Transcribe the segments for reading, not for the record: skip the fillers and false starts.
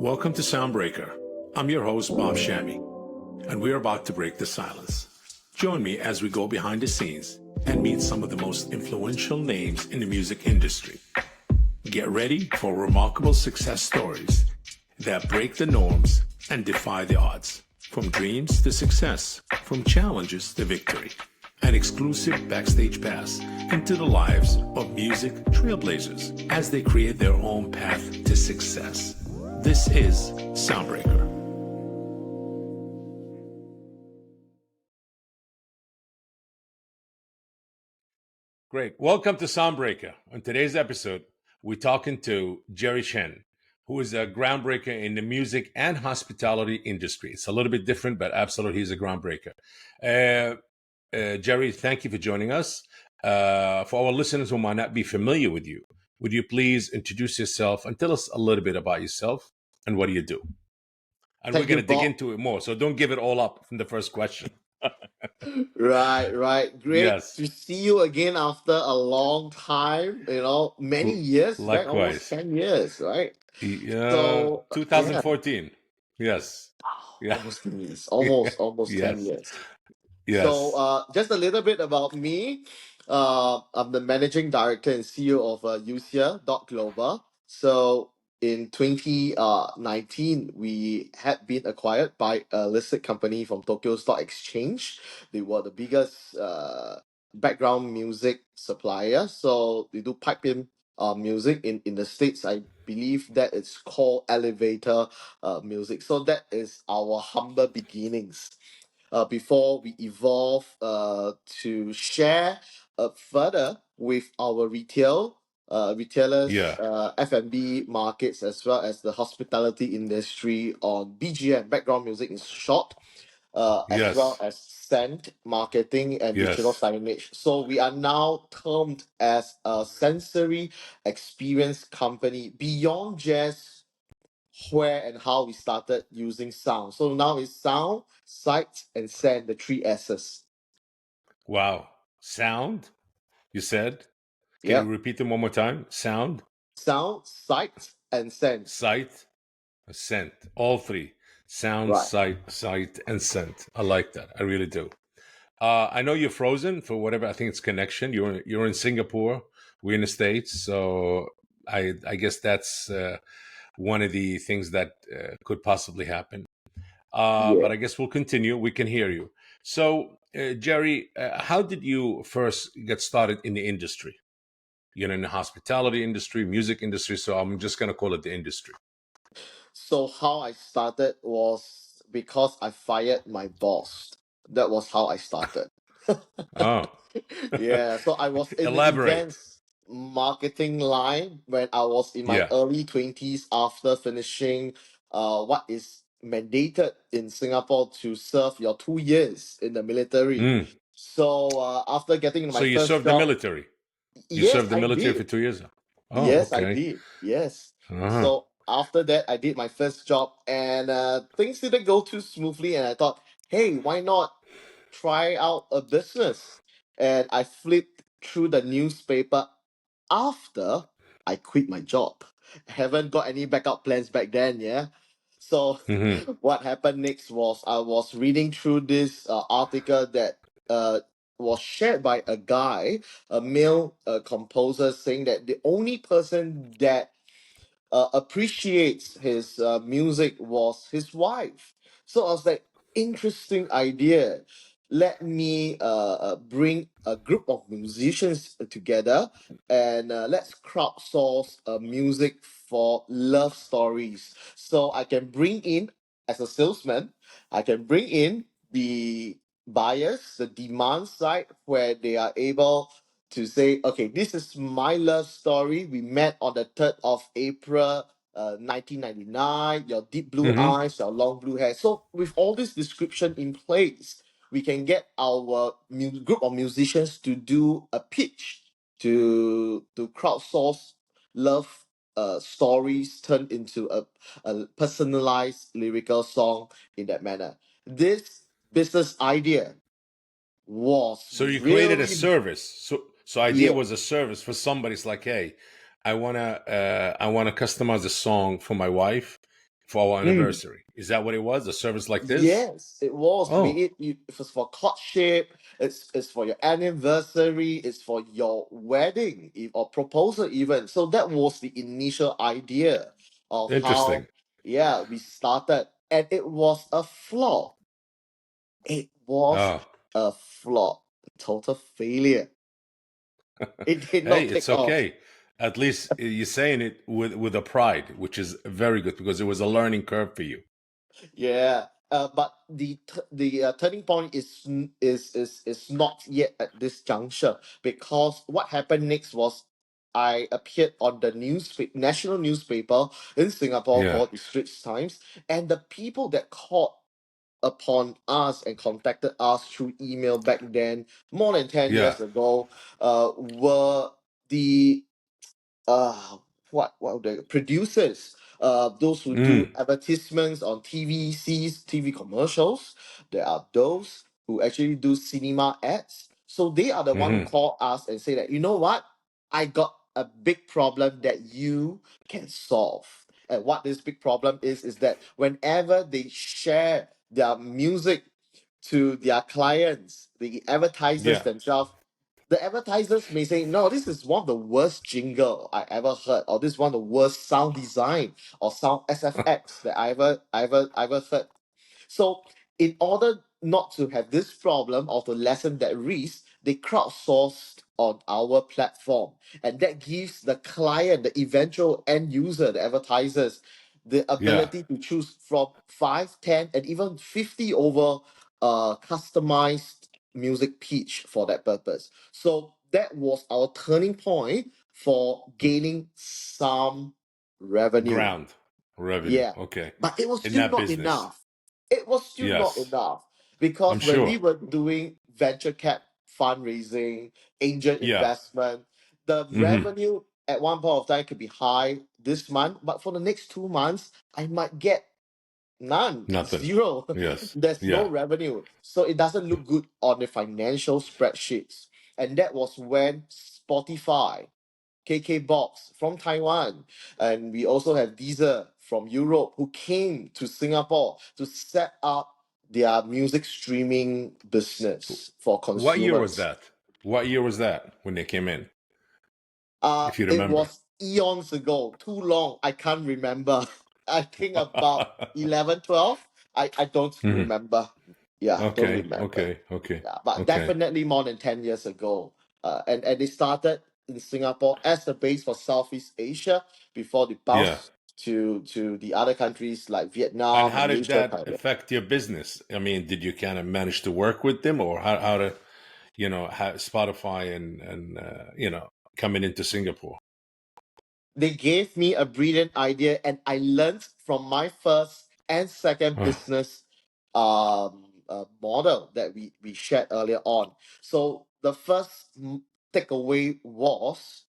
Welcome to Soundbreaker. I'm your host, Bob Shammy, and we're about to break the silence. Join me as we go behind the scenes and meet some of the most influential names in the music industry. Get ready for remarkable success stories that break the norms and defy the odds. From dreams to success, from challenges to victory. An exclusive backstage pass into the lives of music trailblazers as they create their own path to success. This is Soundbreaker. Great. Welcome to Soundbreaker. On today's episode, we're talking to Jerry Chen, who is a groundbreaker in the music and hospitality industry. It's a little bit different, but absolutely he's a groundbreaker. Jerry, thank you for joining us. For our listeners who might not be familiar with you, would you please introduce yourself and tell us a little bit about yourself and what do you do? And Thank we're going you, to dig Bob. into it more, so don't give it all up from the first question. Right. Great Yes, to see you again after a long time, many years back, almost likewise. 10 years, right? So, yeah, 2014. Yes. Yeah. almost 10 years, Yeah. almost 10 Yes. years. So, Yes. just a little bit about me. I'm the managing director and CEO of USEA Global. So, in 2019, we had been acquired by a listed company from Tokyo Stock Exchange. They were the biggest background music supplier. So, they do pipe in music in the States. I believe that it's called elevator music. So, that is our humble beginnings before we evolve to share further with our retailers, Yeah. F&B markets, as well as the hospitality industry on BGM, background music in short, as well Yes. as scent marketing and digital Yes. signage. So we are now termed as a sensory experience company beyond just where and how we started using sound. So now it's sound, sight, and scent, the three S's. Wow. Sound, you said? Can you Yep. repeat them one more time? Sound, Sound, sight, and scent. sight, scent. All three. Sound, Right. sight, and scent. I like that. I really do. I know you're frozen for whatever. I think it's connection. You're in Singapore. We're in the States, so I guess that's one of the things that could possibly happen. Yeah. But I guess we'll continue. We can hear you. So, Jerry, how did you first get started in the industry? In the hospitality industry, music industry. So I'm just going to call it the industry. So how I started was because I fired my boss. That was how I started. Oh, Yeah, so I was in the elaborate. events marketing line when I was in my Yeah. early 20s after finishing what is mandated in Singapore to serve your 2 years in the military. Mm. So after getting So my you first served the job, military. You yes, served the I military for did. 2 years. Oh, Yes, I okay. did. Yes. Uh-huh. So after that, I did my first job, and things didn't go too smoothly. And I thought, hey, why not try out a business? And I flipped through the newspaper after I quit my job. I haven't got any backup plans back then, yeah. So Hmm. what happened next was I was reading through this article that uh was shared by a guy, a male composer, saying that the only person that appreciates his music was his wife. So I was like, interesting idea. Let me bring a group of musicians together and let's crowdsource music for love stories. So I can bring in, as a salesman, I can bring in the buyers, the demand side, where they are able to say, okay, this is my love story. We met on the 3rd of April, 1999. Your deep blue Hmm. eyes, your long blue hair. So with all this description in place, we can get our group of musicians to do a pitch to crowdsource love stories turned into a personalized lyrical song in that manner. This business idea was So you created a really, service. So idea yeah. was a service for somebody. It's like, hey, I wanna customize a song for my wife. for our Mm. anniversary. Is that what it was? A service like this? Yes, it was. Be Oh, it if it's for courtship, it's for your anniversary, it's for your wedding or proposal even. So that was the initial idea of how, interesting. yeah, we started, and it was a flop. It was Oh, a flop, a total failure. It did hey, not take it's off. okay. At least you're saying it with a pride, which is very good because it was a learning curve for you. Yeah, but the turning point is not yet at this juncture, because what happened next was I appeared on the national newspaper in Singapore Yeah, called the Straits Times, and the people that called upon us and contacted us through email back then, more than 10 years yeah, ago, were the uh what the producers, those who do mm, advertisements on TV commercials. There are those who actually do cinema ads, so they are the one who hmm, call us and say that, you know what, I got a big problem that you can solve. And what this big problem is that whenever they share their music to their clients, the advertisers yeah, themselves, the advertisers may say, no, this is one of the worst jingle I ever heard, or this is one of the worst sound design or sound SFX that I ever heard. So, in order not to have this problem or to lessen that risk, they crowdsourced on our platform. And that gives the client, the eventual end user, the advertisers, the yeah. ability to choose from 5, 10, and even 50 over customized music pitch for that purpose. So that was our turning point for gaining some revenue. Ground revenue. Yeah, Okay. but it was In still that not business. enough. It was still not Yes, enough, I'm because when we sure. were doing venture cap fundraising, angel Yeah. investment, the Hmm. revenue at one point of time could be high this month, but for the next 2 months, I might get none, Nothing. zero. Yes. There's no Yeah. revenue. So it doesn't look good on the financial spreadsheets. And that was when Spotify, KK Box from Taiwan, and we also have Deezer from Europe, who came to Singapore to set up their music streaming business for What year was consumers. that? What year was that when they came in? If you It remember. was eons ago, too long. I can't remember. I think about 11, 12. I don't Hmm. remember. Yeah, don't Okay. remember. Okay. Okay. Yeah, but Okay. definitely more than 10 years ago. And they started in Singapore as the base for Southeast Asia before they Yeah. bounced to the other countries like And Vietnam, how did Malaysia, that Thailand. affect your business? I mean, did you kind of manage to work with them, or how to, have Spotify and coming into Singapore? They gave me a brilliant idea, and I learned from my first and second Oh, business model that we shared earlier on. So the first takeaway was,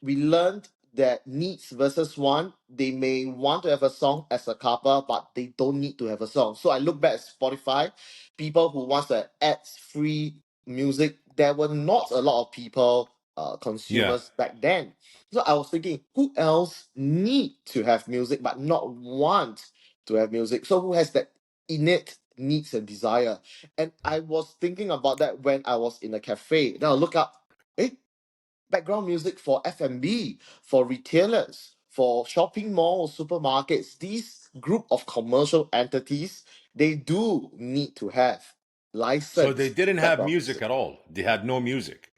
we learned that needs versus want. They may want to have a song as a couple, but they don't need to have a song. So I look back at Spotify, people who wants to ads free music. There were not a lot of people, yeah. consumers back then. So I was thinking, who else need to have music but not want to have music? So who has that innate needs and desire? And I was thinking about that when I was in a cafe. Then I look up, eh, background music for F&B, for retailers, for shopping malls, supermarkets. These group of commercial entities, they do need to have So they licensed didn't have background music music. at all. They had no music.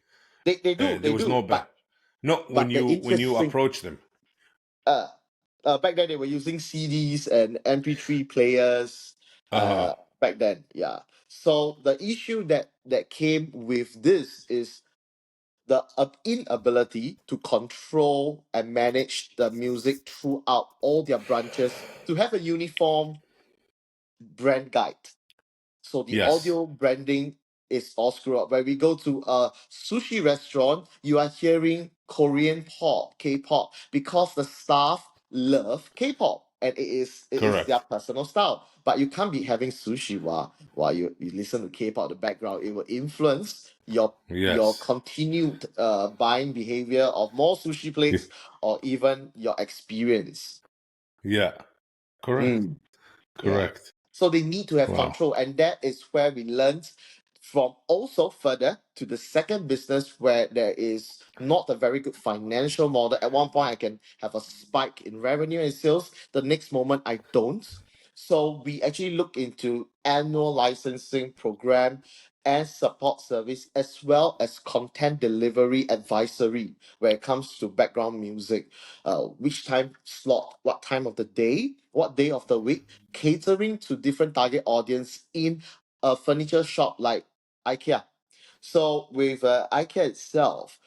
They do, There they was do. no But no but the when you interesting, approach them. uh, back then they were using CDs and MP3 players. Uh huh. Back then, yeah. So the issue that came with this is the inability to control and manage the music throughout all their branches to have a uniform brand guide. So the Yes. audio branding is all screwed up. When we go to a sushi restaurant, you are hearing Korean pop, K-pop, because the staff love K-pop, and it is their Correct. personal style. But you can't be having sushi while you listen to K-pop in the background. It will influence your Yes. continued buying behavior of more sushi plates, or even your experience. Yeah. Correct. Mm. Yeah. Correct. So they need to have Wow. control, and that is where we learned from also further to the second business where there is not a very good financial model. At one point, I can have a spike in revenue and sales. The next moment, I don't. So we actually look into annual licensing program and support service as well as content delivery advisory where it comes to background music, which time slot, what time of the day, what day of the week, catering to different target audience in a furniture shop like IKEA. So with IKEA itself,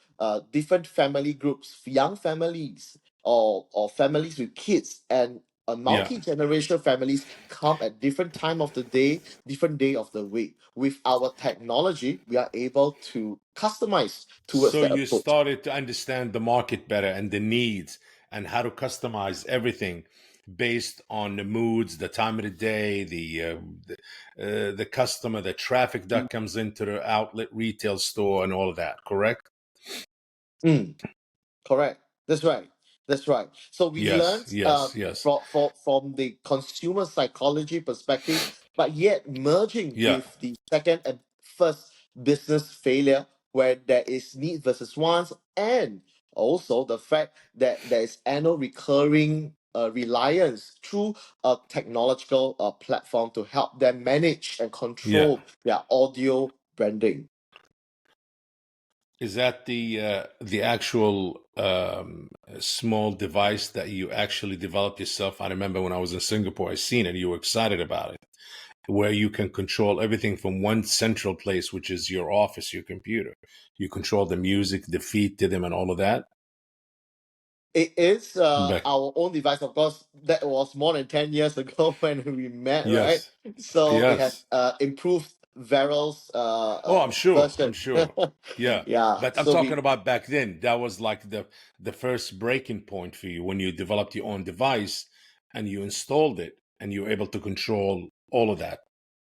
different family groups, young families or families with kids and a Yeah. multi-generation families come at different time of the day, different day of the week. With our technology, we are able to customize towards So that you approach. started to understand the market better and the needs and how to customize everything based on the moods, the time of the day, the customer, the traffic that comes into the outlet retail store, and all of that. Correct? Mm. Correct. That's right. That's right. So we Yes. learned Yes. Yes. from the consumer psychology perspective, but yet merging Yeah. with the second and first business failure where there is need versus wants, and also the fact that there is annual recurring reliance through a technological platform to help them manage and Yeah. control their audio branding. Is that the actual small device that you actually developed yourself? I remember when I was in Singapore, I seen it. You were excited about it, where you can control everything from one central place, which is your office, your computer. You control the music, the feed to them, and all of that. It is But our own device, of course. That was more than 10 years ago when we met, right? yes, So it has yes. improved Varel's Oh, I'm sure. I'm version. sure. Yeah. Yeah, But I'm so talking we about back then. That was like the first breaking point for you when you developed your own device and you installed it and you were able to control all of that,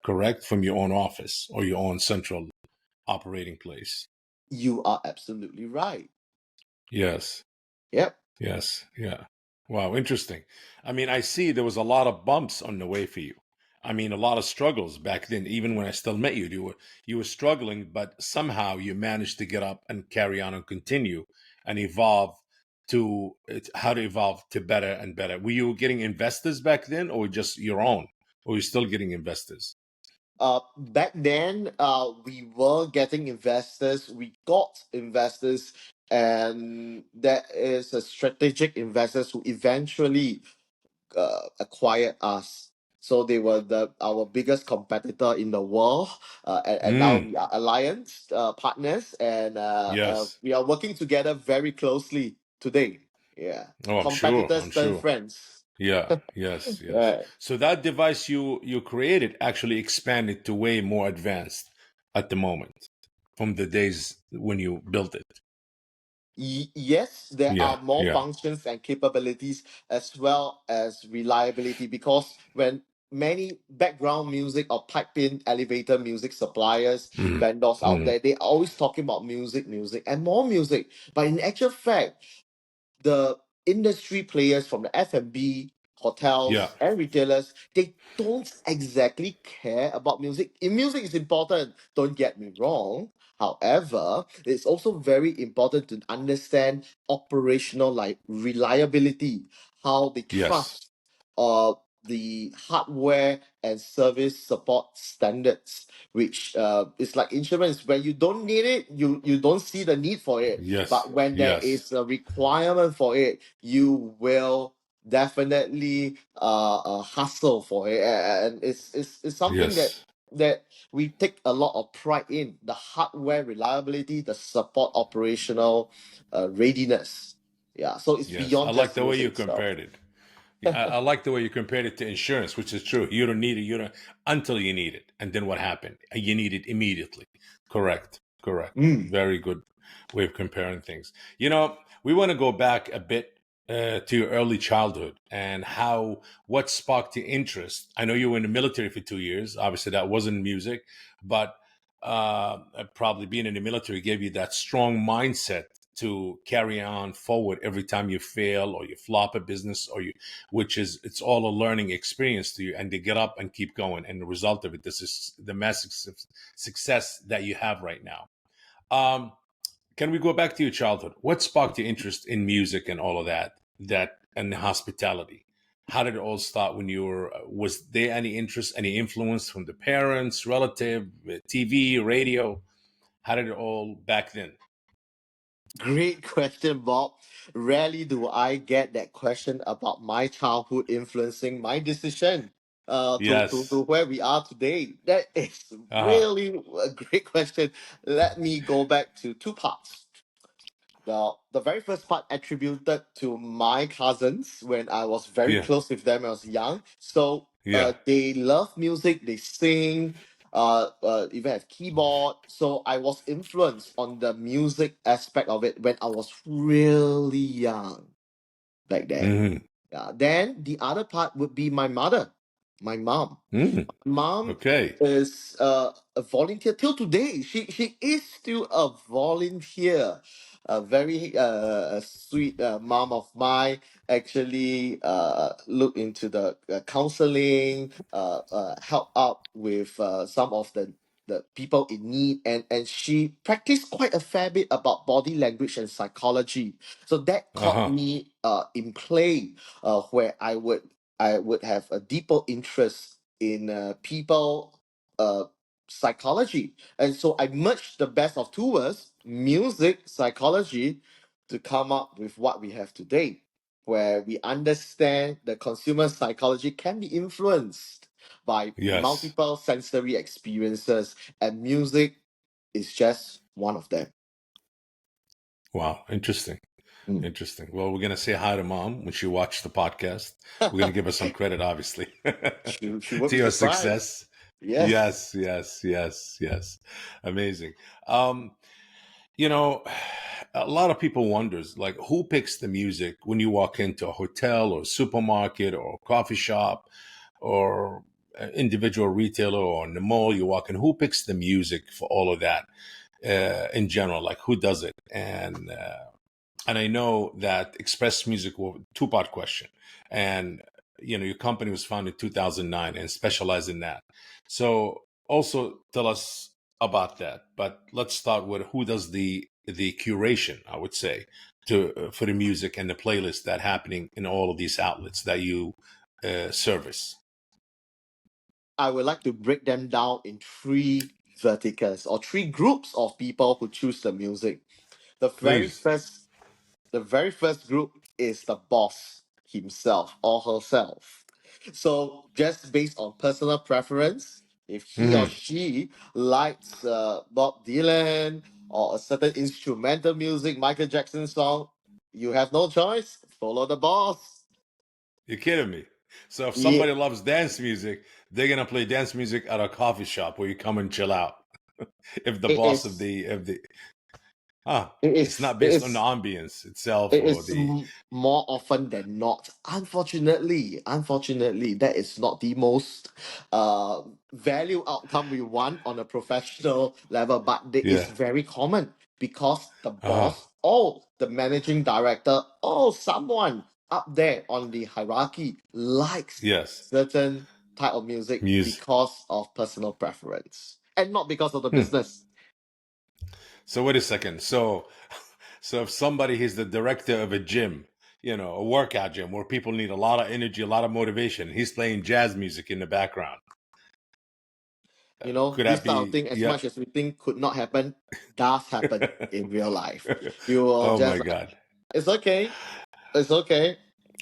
correct? From your own office or your own central operating place. you are absolutely right. Yes. Yep. Yes. Yeah. Wow. Interesting. I mean, I see there was a lot of bumps on the way for you. I mean, a lot of struggles back then. Even when I still met you, you were struggling, but somehow you managed to get up and carry on and continue and evolve to how to evolve to better and better. Were you getting investors back then, or just your own, or you still getting investors? Back then, we were getting investors. We got investors, and that is a strategic investors who eventually acquired us. So they were our biggest competitor in the world, and now Mm, we are alliance partners, and yes. we are working together very closely today. Yeah, Oh, I'm sure. competitors I'm turn sure. friends. Yeah, yes, yes. Right. So that device you created actually expanded to way more advanced at the moment from the days when you built it. Yes, there Yeah, are more yeah. functions and capabilities as well as reliability because when many background music or pipe in elevator music suppliers, Mm, vendors out mm, there, they are always talking about music, music, and more music. But in actual fact, the industry players from the F&B, yeah, hotels, and retailers, they don't exactly care about music. Music is important, don't get me wrong. However, it's also very important to understand operational like reliability, how they yes, trust the hardware and service support standards, which is like insurance. When you don't need it, you don't see the need for it, yes, but when there yes, is a requirement for it, you will definitely hustle for it. And it's something yes, that we take a lot of pride in the hardware reliability, the support operational readiness. Yeah, so it's yes. I beyond like just the way music you itself. compared it. Yeah, I like the way you compared it to insurance, which is true. You don't need it, you don't until you need it, and then what happened? You need it immediately. Correct, correct. Mm. Very good way of comparing things. You know, we want to go back a bit to your early childhood and how what sparked your interest. I know you were in the military for 2 years. Obviously, that wasn't music, but probably being in the military gave you that strong mindset to carry on forward every time you fail or you flop a business or you, which is, it's all a learning experience to you, and to get up and keep going. And the result of it, this is the massive success that you have right now. Um, can we go back to your childhood? What sparked your interest in music and all of that and hospitality? How did it all start when you were, was there any interest, any influence from the parents, relative, TV, radio? How did it all back then? Great question, Bob. Rarely do I get that question about my childhood influencing my decision to Yes. where we are today. That is Uh-huh. really a great question. Let me go back to two parts. The very first part attributed to my cousins when I was very Yeah. close with them when I was young. So Yeah. they love music, they sing, even have keyboard. So I was influenced on the music aspect of it when I was really young back then. Hmm. Yeah. Then the other part would be my mother, my mom. Mm. Mom Okay. is a volunteer till today. She is still a volunteer. A very a sweet mom of mine actually look into the counseling, help out with some of the people in need, and she practiced quite a fair bit about body language and psychology. So that caught Uh-huh. me in play, where I would have a deeper interest in people psychology. And so I merged the best of two worlds, music, psychology, to come up with what we have today, where we understand the consumer psychology can be influenced by Yes. multiple sensory experiences, and music is just one of them. Wow. Interesting. Mm. Interesting. Well, we're gonna say hi to mom when she watched the podcast. We're gonna give her some credit, obviously, she would to be your surprised. success. Yes. Yes, yes, yes, yes. Amazing. Um, you know, a lot of people wonders like who picks the music when you walk into a hotel or supermarket or coffee shop or an individual retailer or in the mall you walk in. Who picks the music for all of that in general? Like who does it? And I know that Express Music will two-part question, and your company was founded in 2009 and specialized in that. So also tell us about that. But let's start with who does the curation, I would say, to for the music and the playlist that happening in all of these outlets that you service. I would like to break them down in three verticals or three groups of people who choose the music. The very Please. first the very first group is the boss himself or herself. So just based on personal preference, if he or Hmm. she likes Bob Dylan or a certain instrumental music, Michael Jackson song, you have no choice. Follow the boss. You're kidding me. So if Yeah, somebody loves dance music, they're gonna play dance music at a coffee shop where you come and chill out. If the it boss of is. the it's It not based on the is. ambience itself It or is the more often than not. Unfortunately, that is not the most value outcome we want on a professional level, but it is yeah. very common because the Uh-huh. boss or the managing director or someone up there on the hierarchy likes Yes. certain type of music Music. because of personal preference and not because of the Hmm. business. So wait a second. So if somebody is the director of a gym, a workout gym where people need a lot of energy, a lot of motivation, he's playing jazz music in the background. Could This that type of be? thing, as Yeah. much as we think could not happen, does happen in real life. You will Oh my just, God. it's okay. It's okay.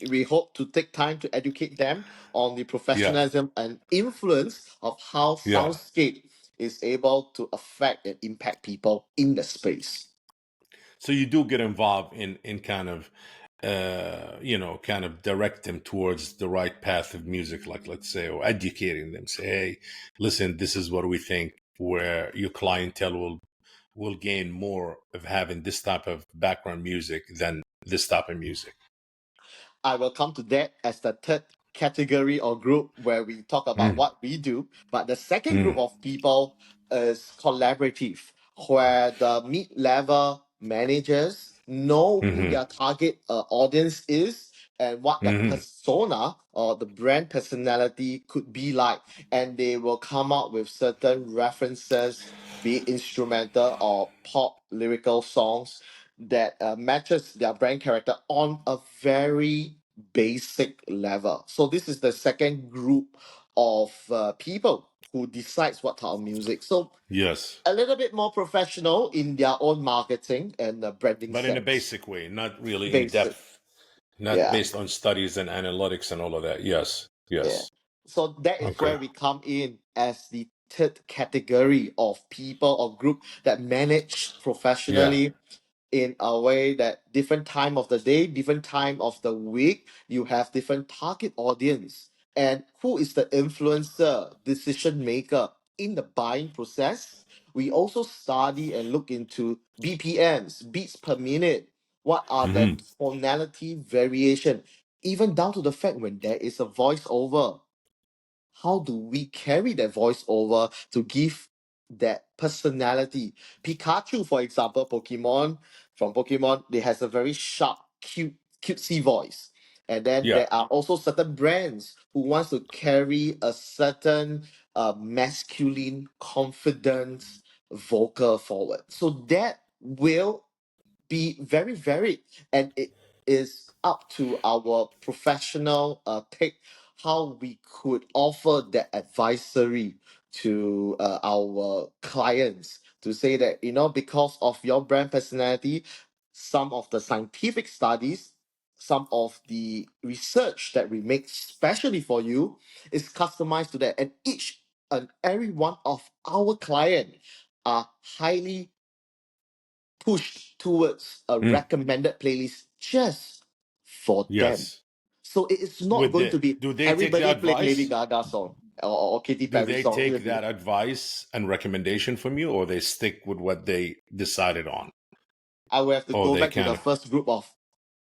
We hope to take time to educate them on the Yeah. professionalism and influence of how Yeah. soundscape is able to affect and impact people in the space. So you do get involved in kind of kind of direct them towards the right path of music, like let's say, or educating them, say, hey, listen, this is what we think, where your clientele will gain more of having this type of background music than this type of music. I will come to that as the third category or group where we talk about Mm, what we do. But the second group mm, of people is collaborative, where the mid level managers know who Mm-hmm. their target audience is and what the Mm-hmm. persona or the brand personality could be like, and they will come up with certain references, be it instrumental or pop lyrical songs that matches their brand character on a very basic level. So this is the second group of people who decides what type of music. So Yes. a little bit more professional in their own marketing and branding But in a sense. basic way, not really in Basic, depth, not yeah, based on studies and analytics and all of that. Yes. yeah. Yes. So that is Okay. where we come in as the third category of people or group that manage Yeah. professionally in a way that different time of the day, different time of the week, you have different target audience. And who is the influencer, decision maker in the buying process? We also study and look into BPMs, beats per minute. What are the Mm-hmm. tonality variation? Even down to the fact when there is a voiceover, how do we carry that voice over to give that personality? Pikachu, for example, Pokemon, they has a very sharp, cutesy voice. And then Yeah. there are also certain brands who wants to carry a certain masculine, confident vocal forward. So that will be very varied, and it is up to our professional take how we could offer that advisory to our clients to say that, because of your brand personality, some of the scientific studies, some of the research that we make specially for you is customized to that, and each and every one of our client are highly pushed towards a Mm. recommended playlist just for them. Yes. So it is not going to be Do they take the everybody play Lady advice? Gaga song or Katy Do Perry they song. It will take be, that advice and recommendation from you, or they stick with what they decided on? I will have to Or go they back to the can, first group of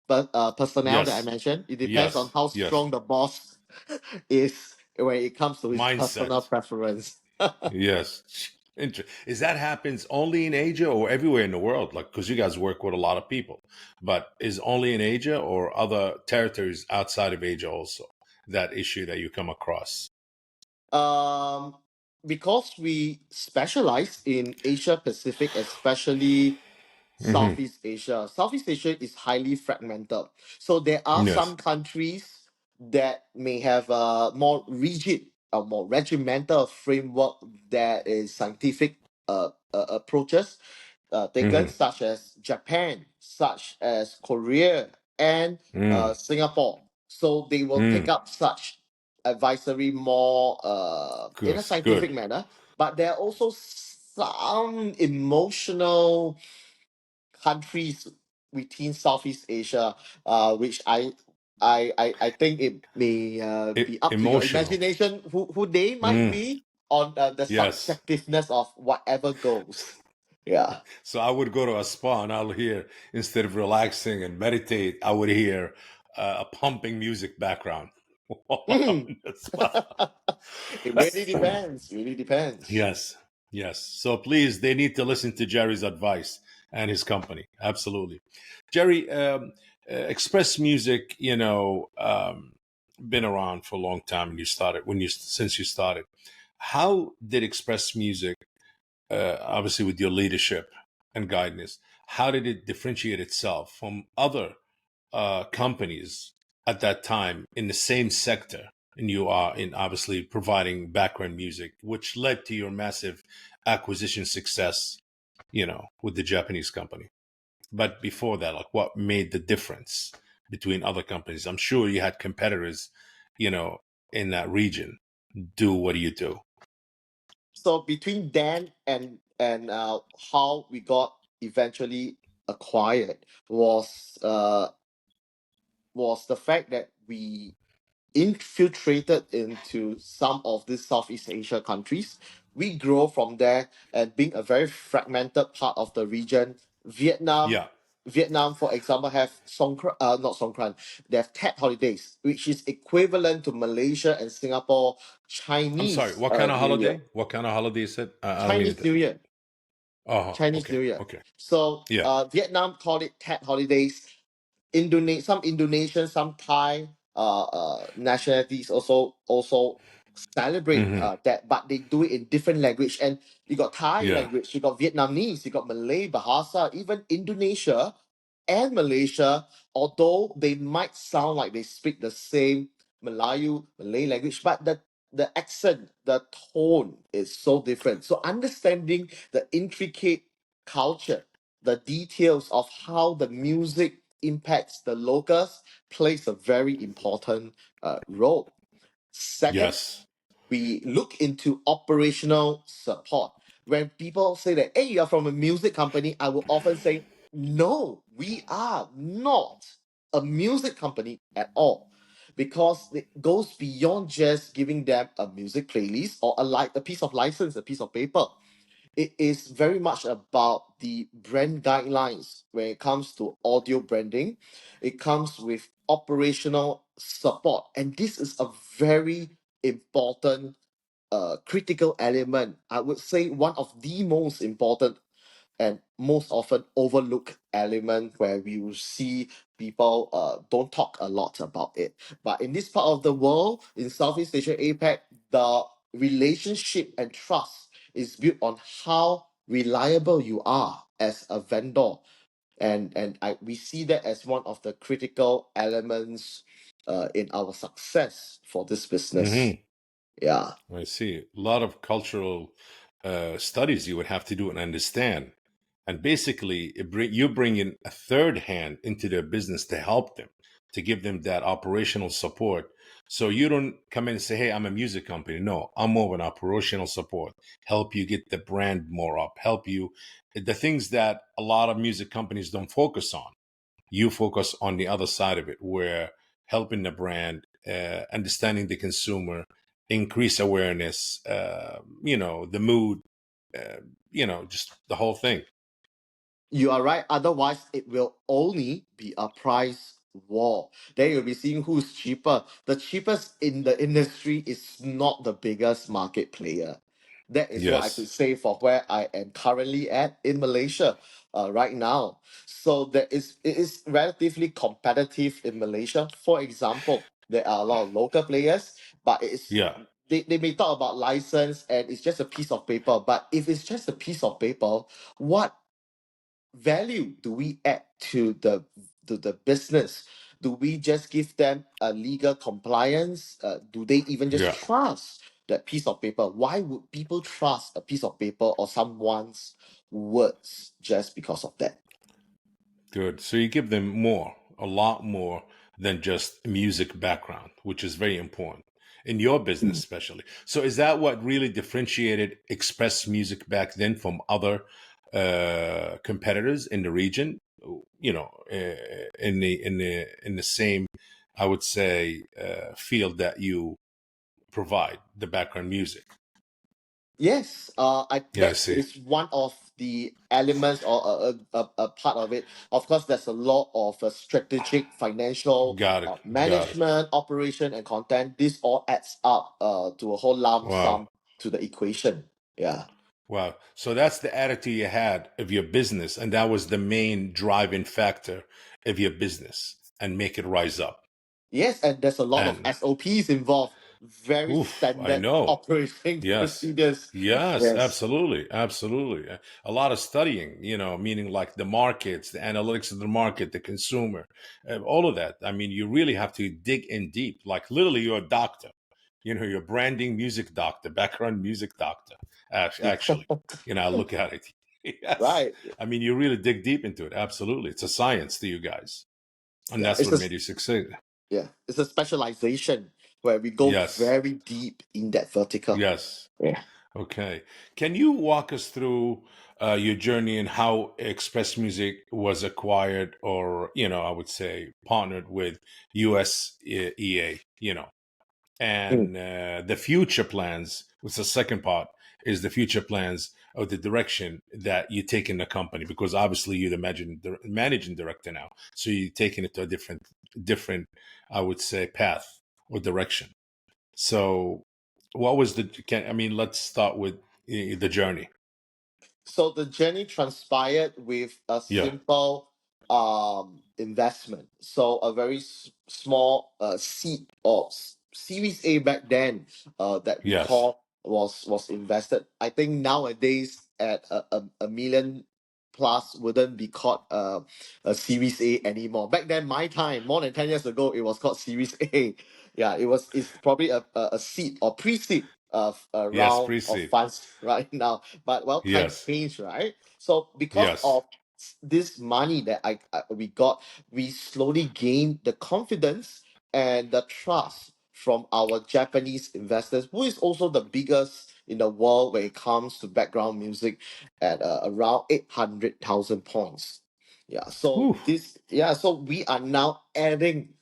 personnel that I yes, mentioned. It depends on yes, how yes. strong the boss is when it comes to his personal Mindset. preference. Yes. Is that happens only in Asia or everywhere in the world? Like, because you guys work with a lot of people, but is only in Asia or other territories outside of Asia also that issue that you come across? Um, because we specialize in Asia Pacific, especially Hmm. Southeast Asia. Southeast Asia is highly fragmented. So there are Yes. some countries that may have a more rigid or more regimental framework that is scientific approaches taken, Hmm. such as Japan, such as Korea, and Mm. Singapore. So they will take Mm. up such advisory more in a Good. scientific Good. manner. But there are also some emotional countries within Southeast Asia, which I think it may be up to your Emotional. imagination who they might Mm. be on the Yes. subjectiveness of whatever goes. Yeah. So I would go to a spa and I'll hear, instead of relaxing and meditate, I would hear a pumping music background while I'm Mhm. in the spa. It really depends. Really depends. Yes, yes. So please, they need to listen to Jerry's advice and his company. Absolutely, Jerry. Express Music, been around for a long time. And you started since you started. How did Express Music, obviously with your leadership and guidance, how did it differentiate itself from other companies at that time in the same sector, and you are in obviously providing background music, which led to your massive acquisition success, with the Japanese company. But before that, like, what made the difference between other companies? I'm sure you had competitors, you know, in that region. Do what do you do? So between then and how we got eventually acquired was the fact that we infiltrated into some of these Southeast Asia countries. We grow from there, and being a very fragmented part of the region, Vietnam. Yeah. Vietnam, for example, have not Songkran. They have Tet holidays, which is equivalent to Malaysia and Singapore I'm sorry. Chinese What kind of New Year. holiday? What kind of holiday is it? I don't mean Chinese to. New Year. Chinese Okay. New Year. Okay. So Yeah. Vietnam called it Tet holidays. Some Indonesian, some Thai nationalities also celebrate Hmm. that, but they do it in different language. And you got Thai Yeah. language, you got Vietnamese, you got Malay, Bahasa, even Indonesia and Malaysia. Although they might sound like they speak the same Malay language, but the accent, the tone is so different. So understanding the intricate culture, the details of how the music impacts the locals plays a very important role. Second, Yes. we look into operational support. When people say that, hey, you're from a music company, I will often say, no, we are not a music company at all. Because it goes beyond just giving them a music playlist or a piece of license, a piece of paper. It is very much about the brand guidelines when it comes to audio branding. It comes with operational support, and this is a very important critical element. I would say one of the most important and most often overlooked element where we will see people don't talk a lot about it. But in this part of the world, in Southeast Asia, APEC, the relationship and trust is built on how reliable you are as a vendor. We see that as one of the critical elements in our success for this business. Hmm. Yeah. I see. A lot of cultural studies you would have to do and understand. And basically, you bring in a third hand into their business to help them, to give them that operational support. So you don't come in and say, hey, I'm a music company. No, I'm more of an operational support, help you get the brand more up, help you. The things that a lot of music companies don't focus on, you focus on the other side of it, where helping the brand, understanding the consumer, increase awareness, the mood, uh, just the whole thing. You are right. Otherwise, it will only be a price war. Then you'll be seeing who's cheaper. The cheapest in the industry is not the biggest market player. That is what I could Yes. say for where I am currently at in Malaysia right now. So it is relatively competitive in Malaysia. For example, there are a lot of local players, but Yeah. they may talk about license and it's just a piece of paper. But if it's just a piece of paper, what value do we add to the business? Do we just give them a legal compliance? Do they even just Yeah. trust that piece of paper? Why would people trust a piece of paper or someone's words just because of that? Good. So you give them more, a lot more than just music background, which is very important in your business, especially. So is that what really differentiated Express Music back then from other competitors in the region? In the same, I would say, field that you provide, the background music. Yes, Yeah, I that see. is one of the elements or a part of it. Of course, there's a lot of strategic, financial, Got it. Got it. management, operation, and content. This all adds up to a whole lump Wow. sum to the equation. Yeah. Wow. So that's the attitude you had of your business. And that was the main driving factor of your business and make it rise up. Yes, and there's a lot of And SOPs involved. Very oof, I standard know. operating Yes. procedures. Yes, Yes. absolutely. Absolutely. A lot of studying, meaning like the markets, the analytics of the market, the consumer, all of that. I mean, you really have to dig in deep. Like literally, you're a doctor. You're branding music doctor, background music doctor, actually. I look at it. Yes. Right. I mean, you really dig deep into it. Absolutely. It's a science to you guys. And Yeah. that's what made you succeed. It's a specialization where we go Yes. very deep in that vertical. Yes. Yeah. Okay. Can you walk us through your journey and how Express Music was acquired or, I would say partnered with USEA, and the future plans, which the second part is the future plans of the direction that you take in the company, because obviously you're the managing director now. So you're taking it to a different, I would say, path or direction. So what was let's start with the journey. So the journey transpired with a Yeah. simple investment. So a very small seed or Series A back then that we Yes. call was invested. I think nowadays at a million plus wouldn't be called a Series A anymore. Back then, my time, more than 10 years ago, it was called Series A. Yeah, it's probably a seed or pre-seed of a Yes. round of Pre-seed. funds right now. But well, times Yes. change, right? So because Yes. of this money that we got, we slowly gained the confidence and the trust from our Japanese investors, who is also the biggest in the world when it comes to background music at around 800,000 points. Yeah, so Whew. so we are now adding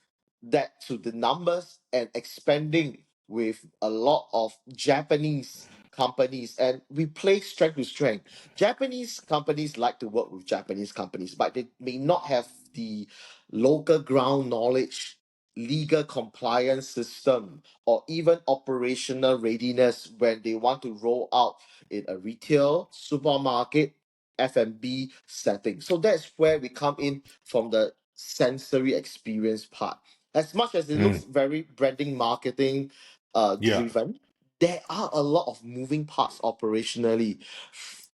that to the numbers and expanding with a lot of Japanese companies, and we play strength to strength. Japanese companies like to work with Japanese companies, but they may not have the local ground knowledge, legal compliance system, or even operational readiness when they want to roll out in a retail, supermarket, F&B setting. So that's where we come in from the sensory experience part. As much as it looks Mm. very branding marketing Yeah. driven, there are a lot of moving parts operationally.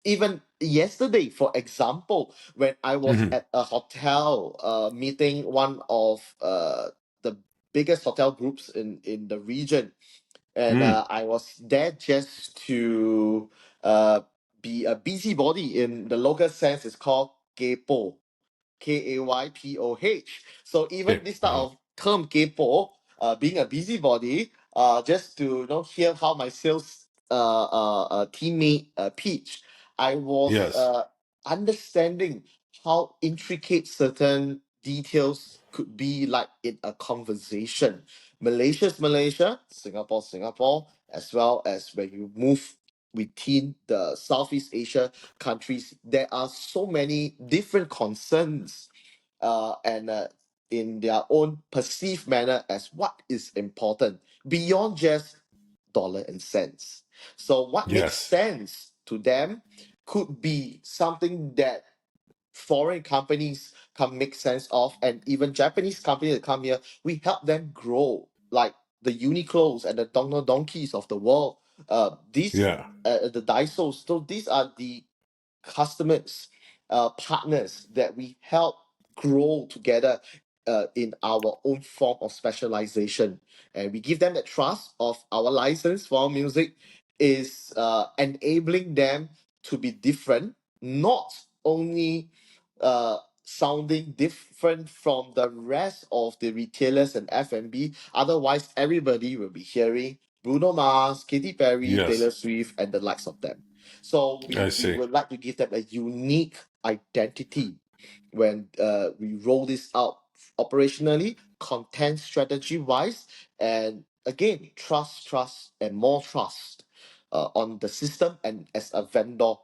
Even yesterday, for example, when I was Hmm. at a hotel meeting one of the biggest hotel groups in the region, and Mm. I was there just to uh, be a busybody. In the local sense, it's called Kaypo. Kaypoh. So even Okay. this type of term kaypo, being a busybody, just to hear how my sales teammate pitch, I was Yes. understanding how intricate certain details could be like in a conversation. Malaysia's Malaysia, Singapore, Singapore, as well as when you move within the Southeast Asia countries, there are so many different concerns and in their own perceived manner as what is important beyond just dollar and cents. So what makes Yes. sense to them could be something that foreign companies can make sense of, and even Japanese companies that come here, we help them grow, like the Uniqlos and the Donkeys of the world. These Yeah. the Daisos. So these are the customers, partners that we help grow together in our own form of specialization. And we give them the trust of our license for our music is enabling them to be different, not only sounding different from the rest of the retailers and F&B. Otherwise, everybody will be hearing Bruno Mars, Katy Perry, Yes. Taylor Swift, and the likes of them. So I we see. would like to give them a unique identity when we roll this out operationally, content strategy wise, and again, trust, and more trust on the system and as a vendor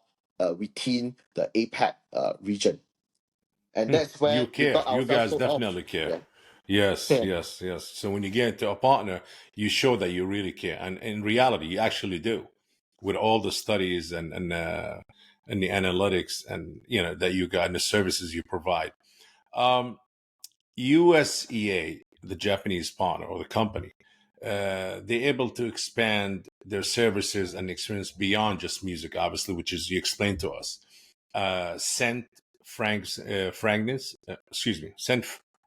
within the APAC region. And Hmm. that's where You we care. got You ourselves guys so off. definitely care. Yeah. Yes, Yeah. yes, yes. So when you get into a partner, you show that you really care, and in reality, you actually do, with all the studies and the analytics and that you got and the services you provide. USEA, the Japanese partner or the company, they're able to expand their services and experience beyond just music, obviously, which is you explained to us. Scent, scent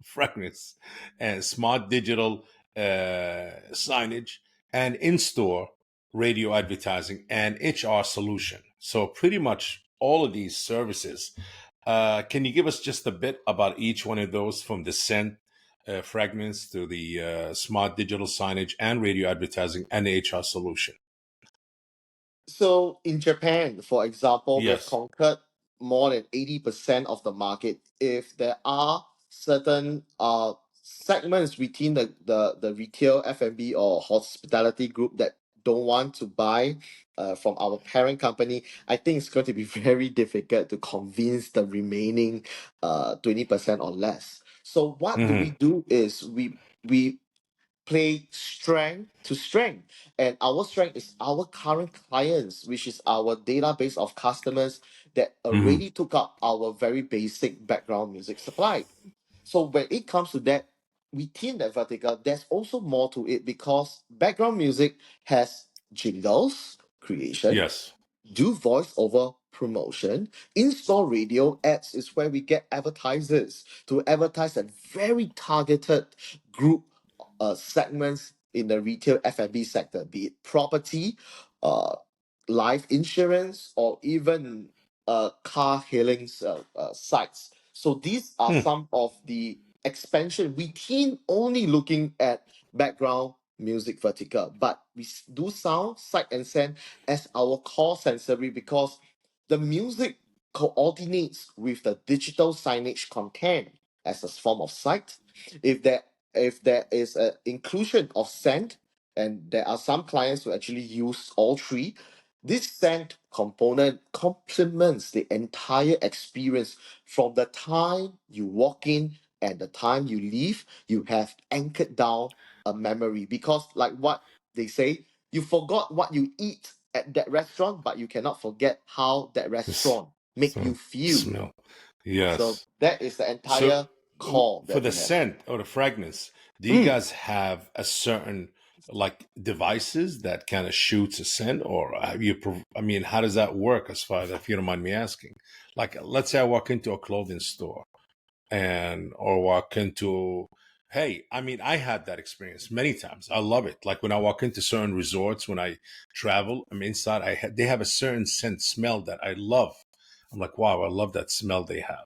fragrance, and smart digital signage, and in-store radio advertising and HR solution. So pretty much all of these services. Can you give us just a bit about each one of those, from the scent fragments to the smart digital signage and radio advertising and the HR solution? So in Japan, for example, we have Yes. conquered more than 80% of the market. If there are certain segments within the retail F&B or hospitality group that don't want to buy from our parent company, I think it's going to be very difficult to convince the remaining 20% or less. So what do we Hmm. do is we play strength to strength. And our strength is our current clients, which is our database of customers that Hmm. already took up our very basic background music supply. So when it comes to that, within that vertical, there's also more to it because background music has jingles creation, Yes. do voice over promotion. In-store radio ads is where we get advertisers to advertise a very targeted group segments in the retail F&B sector, be it property, uh, life insurance, or even car hailing sites. So these are Hmm. some of the expansion within only looking at background music vertical, but do sound, sight, and sound as our core sensory because the music coordinates with the digital signage content as a form of sight. If there is an inclusion of scent, and there are some clients who actually use all three, this scent component complements the entire experience from the time you walk in and the time you leave. You have anchored down a memory because, like what they say, you forgot what you eat at that restaurant, but you cannot forget how that This, restaurant make you so feel. smell. So Yes. that is the So entire core for that the we have. scent or the fragrance, do you Mm. guys have a certain like devices that kind of shoots a scent, or have you? I mean, how does that work? As far as if you don't mind me asking, like let's say I walk into a clothing store and or walk into. Hey, I mean, I had that experience many times. I love it. Like when I walk into certain resorts, when I travel, I'm inside. They have a certain scent smell that I love. I'm like, wow, I love that smell they have.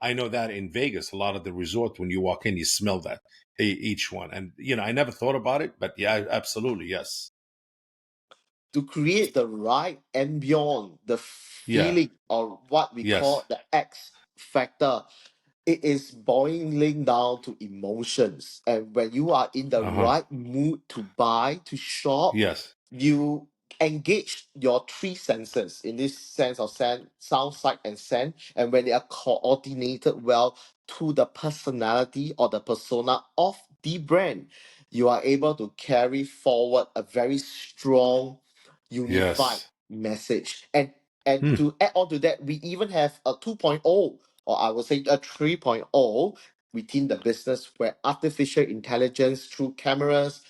I know that in Vegas, a lot of the resort, when you walk in, you smell that each one. And, I never thought about it, but yeah, absolutely. Yes. To create the right ambient, the Yeah. feeling, or what we call Yes. the X factor, it is boiling down to emotions. And when you are in the Uh-huh. right mood to buy, to shop, Yes. you engage your three senses in this sense of sound, sight, and scent. And when they are coordinated well to the personality or the persona of the brand, you are able to carry forward a very strong, unified Yes. message. And Hmm. to add on to that, we even have a 2.0, or I would say a 3.0 within the business, where artificial intelligence through cameras,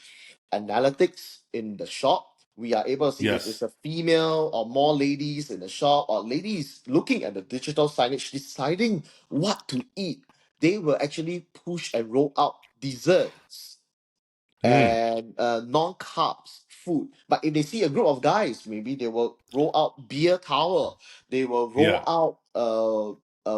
analytics in the shop, we are able to see if it's Yes. a female or more ladies in the shop, or ladies looking at the digital signage deciding what to eat. They will actually push and roll out desserts Hmm. and non-carbs food. But if they see a group of guys, maybe they will roll out beer tower. They will roll Yeah. out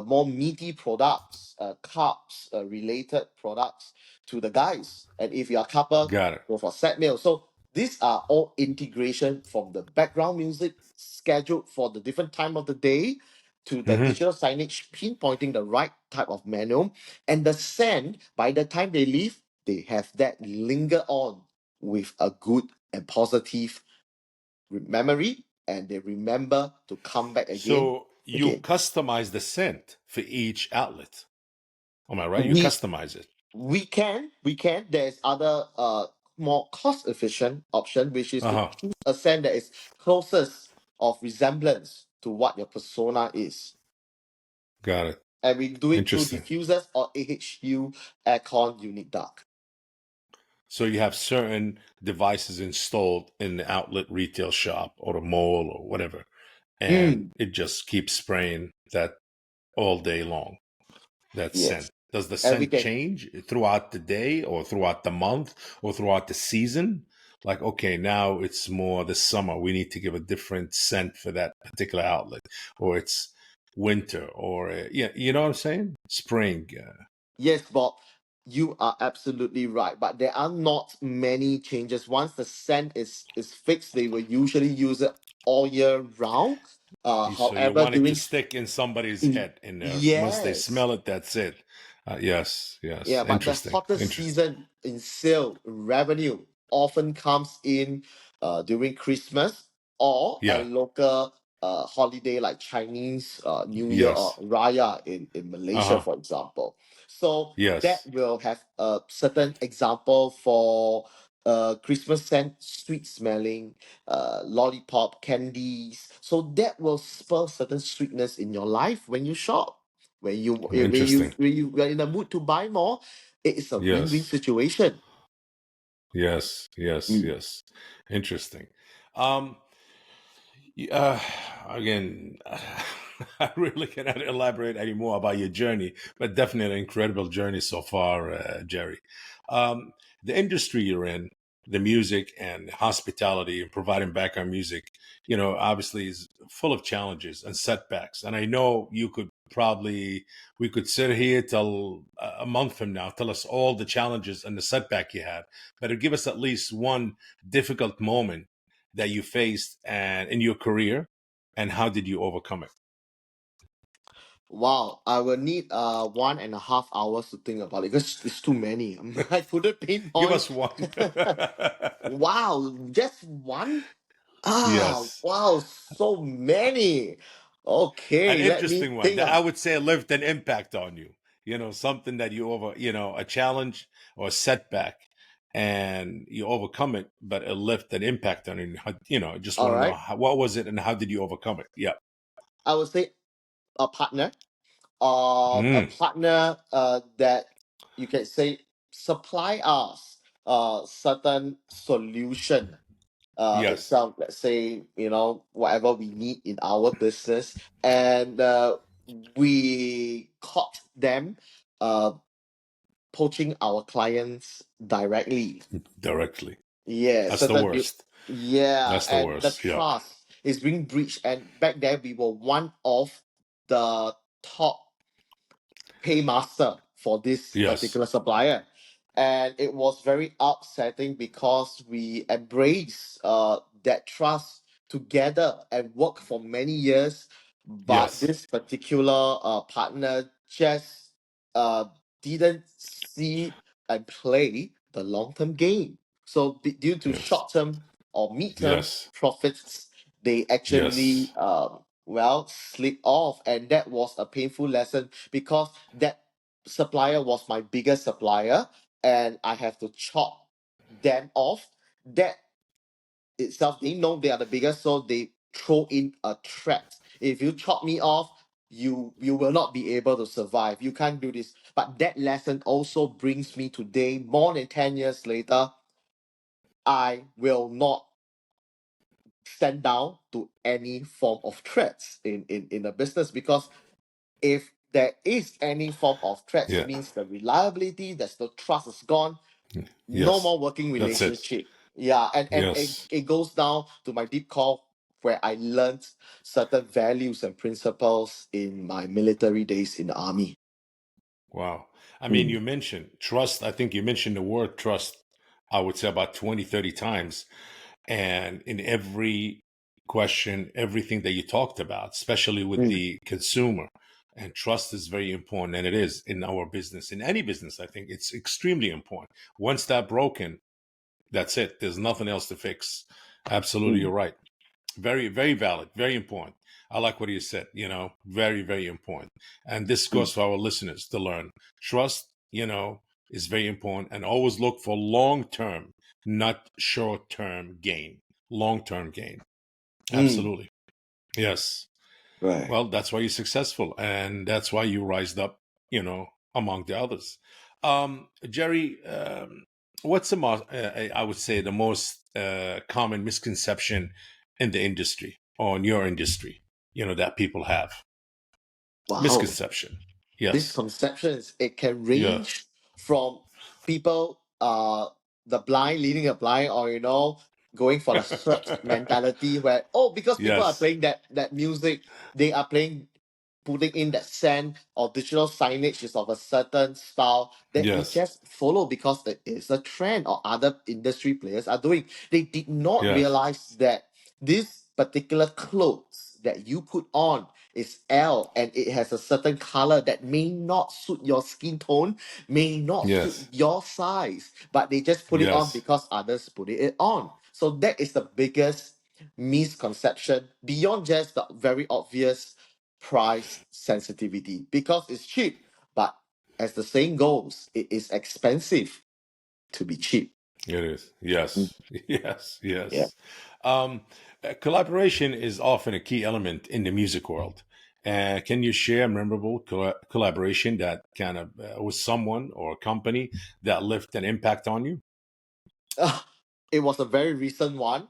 more meaty products, carbs related products to the guys. And if you're a couple, Got it. go for set meal. So these are all integration from the background music scheduled for the different time of the day to the Hmm. digital signage pinpointing the right type of menu, and the scent. By the time they leave, they have that linger on with a good and positive memory, and they remember to come back again. So you Again, customize the scent for each outlet. Am I right? You we customize it. we can. There's other more cost efficient option, which is to Uh-huh. choose a scent that is closest of resemblance to what your persona is, Got it. and we do it through Interesting. diffusers or AHU aircon unique dark. So you have certain devices installed in the outlet retail shop or the mall or whatever, and Mm, it just keeps spraying that all day long. That yes, scent. Does the and we scent can. change throughout the day or throughout the month or throughout the season? Like, okay, now it's more the summer. We need to give a different scent for that particular outlet, or it's winter, or yeah, you know what I'm saying? Spring. Yes, Bob, you are absolutely right. But there are not many changes. Once the scent is fixed, they will usually use it all year round. So you However, want it to during stick in somebody's mm, head in there. Once they yes, smell it, that's it. Yes, yes. yeah, but the Interesting. hottest Interesting. season in sale revenue often comes in during Christmas or a Yeah. local holiday like Chinese New Year or Yes. Raya in Malaysia, Uh-huh. for example. So that Yes. will have a certain example for Christmas scent, sweet smelling, lollipop, candies. So that will spur certain sweetness in your life when you shop. Interesting. When you are in the mood to buy more, it is a win-win Yes. situation. Yes. Yes. Mm. Yes. Interesting. Um, Yeah, again, I really cannot elaborate any more about your journey, but definitely an incredible journey so far, Jerry. Um, the industry you're in, the music and hospitality and providing background music, obviously is full of challenges and setbacks. And I know we could sit here till a month from now, tell us all the challenges and the setback you had, but give us at least one difficult moment that you faced and in your career, and how did you overcome it? Wow, I will need 1.5 hours to think about it because it's too many. I couldn't Give pinpoint. us one. Wow, just one? Yes, Wow, so many. an Okay, let me interesting one think. that I would say left an impact on you. Something that a challenge or a setback, and you overcome it, but it left an impact on you. I just All want to know right, what was it and how did you overcome it? Yeah. I would say a partner. A Mm, partner that you can say supply us certain solution yes. itself, let's say, whatever we need in our business, and we caught them uh poaching our clients directly. Directly. Yeah, That's the worst. yeah, That's the and the worst. Yeah. trust is being breached, and back then we were one of the top paymaster for this Yes. particular supplier. And it was very upsetting because we embraced that trust together and worked for many years. But Yes. this particular partner just uh, didn't see and play the long term game. So, due to Yes. short term or mid term Yes. profits, they actually Yes. slip off, and that was a painful lesson because that supplier was my biggest supplier and I have to chop them off. That itself, they know they are the biggest, so they throw in a threat. If you chop me off, you will not be able to survive. You can't do this. But that lesson also brings me today, more than 10 years later, I will not stand down to any form of threats in a business because if there is any form of threats Yeah. means the reliability, there's the trust is gone, no Yes. more working That's it. relationship. Yeah, and Yes. it goes down to my deep core where I learned certain values and principles in my military days in the army. Wow. I mean, Mm, you mentioned trust. I think you mentioned the word trust, I would say about 20, 30 times. And in every question, everything that you talked about, especially with mm, the consumer. And trust is very important. And it is in our business, in any business, I think it's extremely important. Once that broken, that's it. There's nothing else to fix. Absolutely. mm, You're right. Very, very valid, very important. I like what you said, very, very important. And this mm, goes for our listeners to learn. Trust, is very important, and always look for long term, not short term gain. Long term gain. mm. Absolutely. Yes. Right. Well, that's why you're successful, and that's why you rised up, among the others. Jerry, what's I would say, the most common misconception in the industry or in your industry, that people have? Wow. Misconception. Yes. Misconceptions, it can Yeah. range from people the blind leading a blind, or going for the herd mentality where, oh, because people are Yes. playing that music, they are putting in that scent or digital signage is of a certain style that we Yes. just follow because it is a trend or other industry players are doing. They did not Yes. realize that this particular clothes that you put on is L and it has a certain color that may not suit your skin tone, may not suit Yes. your size, but they just put it on Yes. because others put it on. So that is the biggest misconception beyond just the very obvious price sensitivity because it's cheap, but as the saying goes, it is expensive to be cheap. It is. Mm. Yes. Yes. Yeah. Yes. Um, Collaboration is often a key element in the music world. Can you share a memorable collaboration that kind of with someone or a company that left an impact on you? It was a very recent one.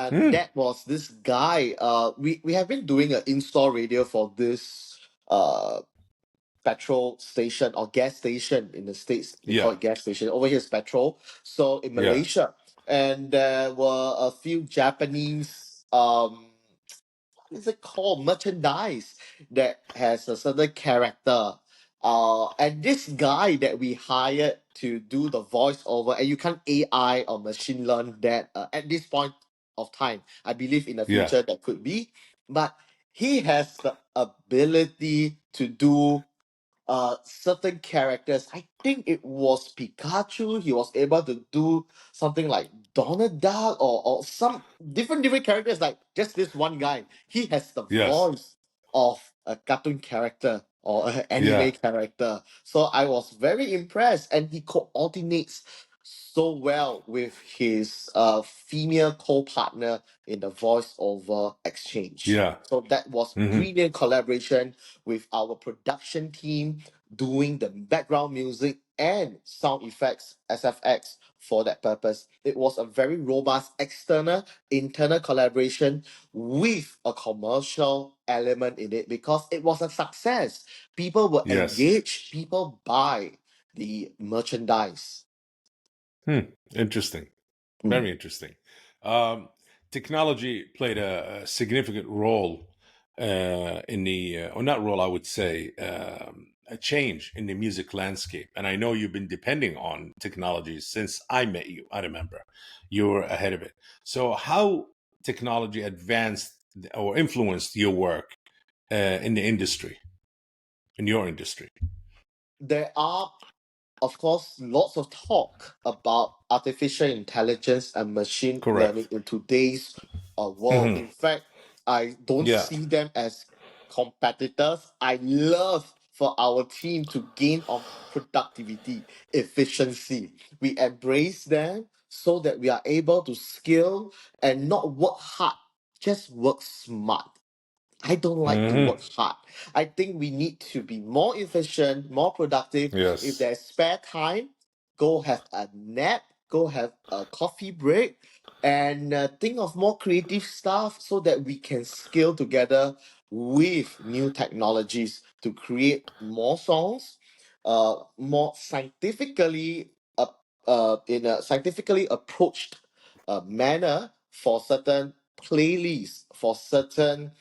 Hmm. That was this guy. We have been doing an in-store radio for this petrol station or gas station in the States. They call Yeah. it gas station. Over here is petrol. So in Yeah. Malaysia. And there were a few Japanese what is it called? Merchandise that has a certain character. And this guy that we hired to do the voiceover, and you can't AI or machine learn that at this point of time. I believe in the Yeah. future that could be, but he has the ability to do certain characters. I think it was Pikachu. He was able to do something like Donald Duck or some different characters, like just this one guy. He has the Yes. voice of a cartoon character or an Yeah. anime character. So I was very impressed, and he coordinates so well with his female co-partner in the voiceover exchange. Yeah. So that was Hmm. brilliant collaboration with our production team doing the background music and sound effects SFX for that purpose. It was a very robust external internal collaboration with a commercial element in it because it was a success. People were Yes. engaged, people buy the merchandise. Hmm. Interesting. Mm. Very interesting. Um, Technology played a significant role in the, or not role, I would say, a change in the music landscape. And I know you've been depending on technology since I met you. I remember you were ahead of it. So, how technology advanced or influenced your work in the industry, in your industry? There are, of course, lots of talk about artificial intelligence and machine learning Correct. in today's world. Hmm. In fact, I don't Yeah. see them as competitors. I love for our team to gain on productivity, efficiency. We embrace them so that we are able to scale and not work hard, just work smart. I don't like to Hmm. work hard. I think we need to be more efficient, more productive. If Yes. there's spare time, go have a nap, go have a coffee break, and think of more creative stuff so that we can scale together with new technologies to create more songs, more scientifically, in a scientifically approached manner for certain playlists, for certain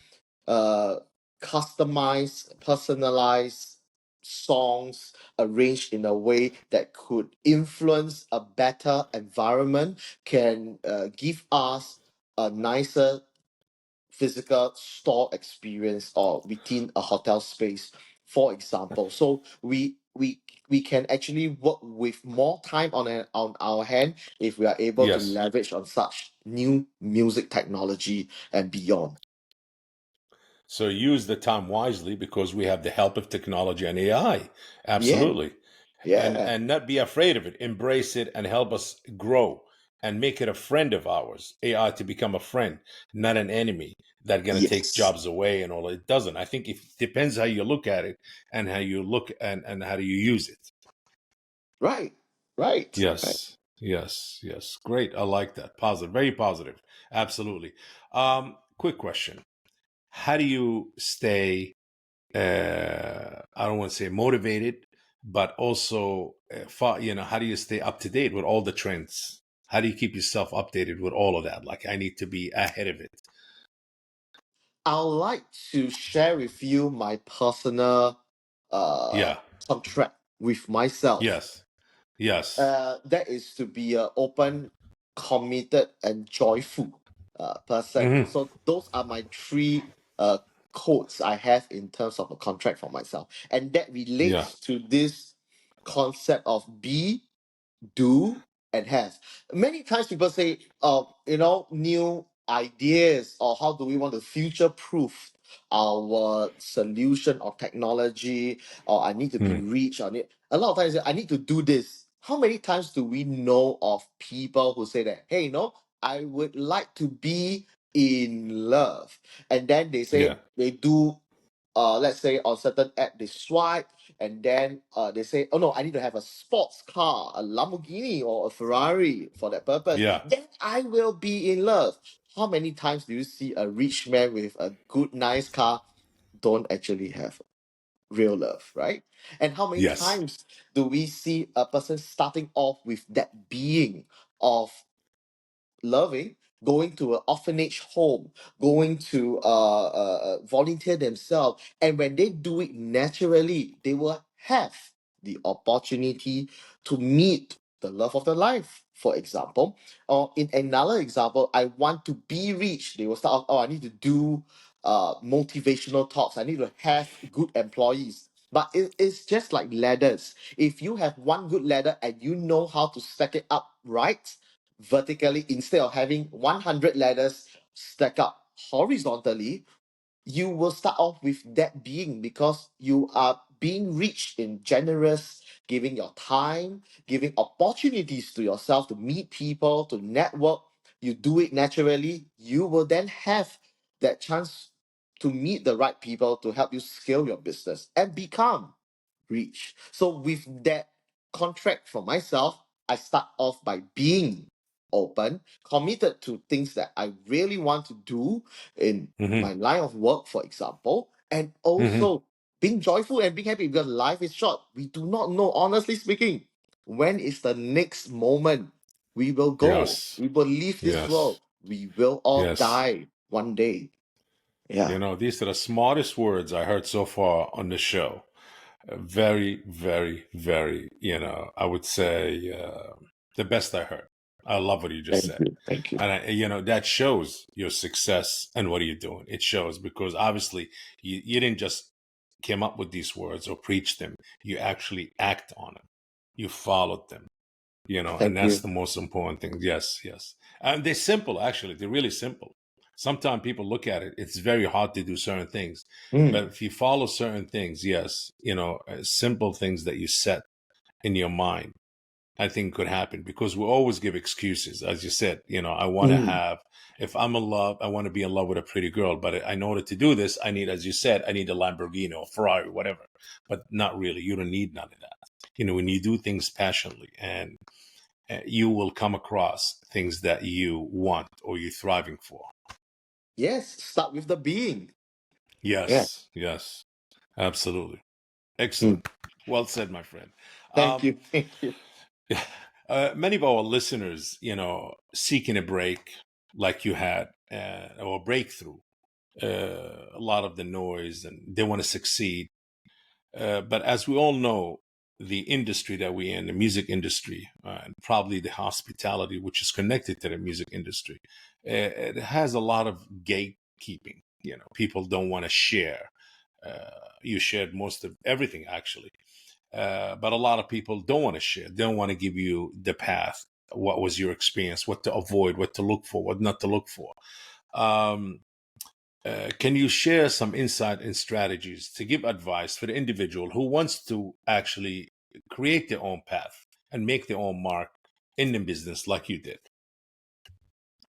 uh customized, personalized songs arranged in a way that could influence a better environment, can give us a nicer physical store experience or within a hotel space, for example. So we can actually work with more time on our hand if we are able to Yes. leverage on such new music technology and beyond. So use the time wisely because we have the help of technology and AI. Yeah, Absolutely. yeah. And not be afraid of it. Embrace it and help us grow and make it a friend of ours. AI to become a friend, not an enemy that gonna take Yes. jobs away and all. It doesn't. I think it depends how you look at it and how you look and how do you use it. Right. Right. Yes. Yes. Yes. Great. I like that. Positive. Very positive. Absolutely. Quick question. How do you stay I don't want to say motivated, but also, how do you stay up to date with all the trends? How do you keep yourself updated with all of that? Like, I need to be ahead of it. I'd like to share with you my personal uh Yeah. contract with myself. Yes. Yes. That is to be a open, committed, and joyful person. Hmm. So those are my three codes I have in terms of a contract for myself, and that Yeah. relates to this concept of be, do, and have. Many times people say, new ideas, or how do we want to future proof our solution or technology, or I need to be Mm. rich, or a lot of times I need to do this. How many times do we know of people who say that, hey, no, I would like to be in love, and then they Yeah. say they do, let's say on certain app they swipe, and then they say, oh no, I need to have a sports car, a Lamborghini or a Ferrari for that purpose, Yeah. then I will be in love. How many times do you see a rich man with a good nice car don't actually have real love, right? And how many Yes. times do we see a person starting off with that being of loving, going to an orphanage home, going to volunteer themselves, and when they do it naturally, they will have the opportunity to meet the love of their life, for example. Or in another example, I want to be rich. They will start off, oh, I need to do motivational talks. I need to have good employees. But it's just like ladders. If you have one good ladder and you know how to stack it up right, vertically, instead of having 100 ladders stack up horizontally, you will start off with that being, because you are being rich in generous, giving your time, giving opportunities to yourself to meet people, to network. You do it naturally, you will then have that chance to meet the right people to help you scale your business and become reach. So with that contract for myself, I start off by being open, committed to things that I really want to do in Mm-hmm. my line of work, for example, and Mm-hmm. also being joyful and being happy, because life is short. We do not know, honestly speaking, when is the next moment we will go. Yes. We will leave this Yes. world. We will all Yes. die one day. Yeah. These are the smartest words I heard so far on the show. Very, very, very, I would say the best I heard. I love what you just Thank said. you. Thank you. And, that shows your success and what are you doing. It shows because obviously you didn't just came up with these words or preach them. You actually act on them. You followed them, and Thank that's you. the most important thing. Yes, yes. And they're simple, actually. They're really simple. Sometimes people look at it, it's very hard to do certain things. Mm. But if you follow certain things, yes, simple things that you set in your mind, I think could happen because we always give excuses. As you said, I want to Mm. have, if I'm in love, I want to be in love with a pretty girl. But in order to do this, I need, as you said, I need a Lamborghini or Ferrari, whatever. But not really. You don't need none of that. When you do things passionately and you will come across things that you want or you're thriving for. Yes, start with the being. Yeah. Yes, yes, absolutely. Mm. Excellent. Well said, my friend. Thank Um, you. Thank you. many of our listeners, seeking a break like you had or a breakthrough, a lot of the noise and they want to succeed. But as we all know, the industry that we're in, the music industry, and probably the hospitality, which is connected to the music industry, it has a lot of gatekeeping. People don't want to share. You shared most of everything, actually. But a lot of people don't want to share. They don't want to give you the path. What was your experience? What to avoid? What to look for? What not to look for? Um, can you share some insight and strategies to give advice for the individual who wants to actually create their own path and make their own mark in the business like you did?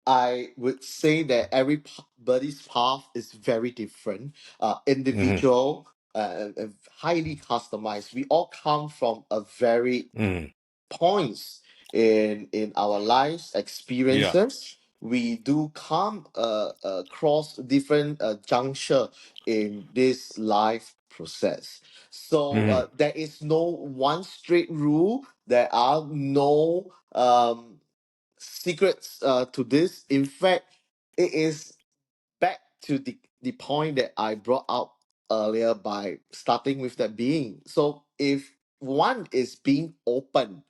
I would say that everybody's path is very different, Mm-hmm. individual, and highly customized. We all come from a very Mm-hmm. points in our lives Yeah. experiences. We do come across different juncture in this life process. So Mm-hmm. there is no one straight rule. There are no secrets to this. In fact, it is back to the point that I brought out earlier by starting with that being. So if one is being open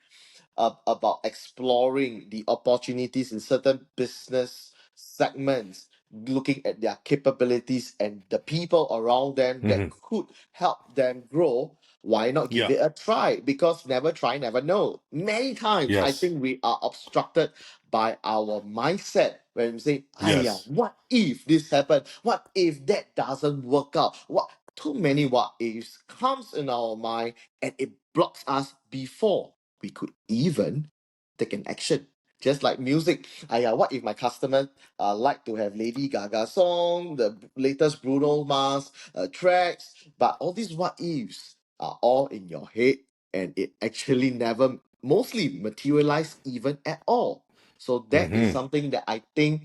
about exploring the opportunities in certain business segments, looking at their capabilities and the people around them that Mm-hmm. could help them grow, why not give Yeah. it a try? Because never try, never know. Many times I Yes. think we are obstructed by our mindset when we say, "Aya, Yes. what if this happened? What if that doesn't work out? What too many what ifs comes in our mind and it blocks us before we could even take an action. Just like music, what if my customer like to have Lady Gaga song, the latest Bruno Mars tracks, but all these what ifs are all in your head and it actually never mostly materialize even at all. So that is Mm-hmm. something that I think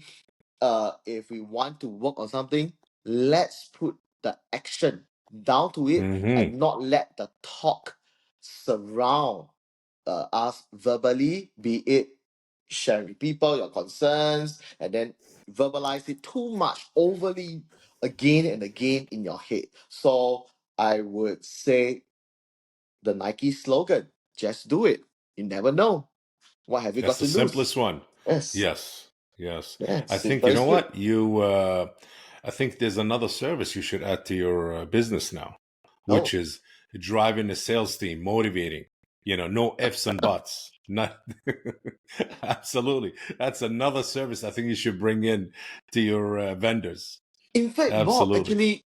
if we want to work on something, let's put the action down to it Mm-hmm. and not let the talk surround us verbally, be it sharing with people your concerns, and then verbalize it too much, overly again and again in your head. So I would say the Nike slogan, just do it. You never know. What have you That's got the to lose? simplest one. Yes. Yes. Yes. Yes. I think, Simple you is know good. what? I think there's another service you should add to your business now, which Oh, is driving the sales team, motivating, no ifs and buts. Not absolutely. That's another service I think you should bring in to your vendors. in fact, Bob, Absolutely. actually,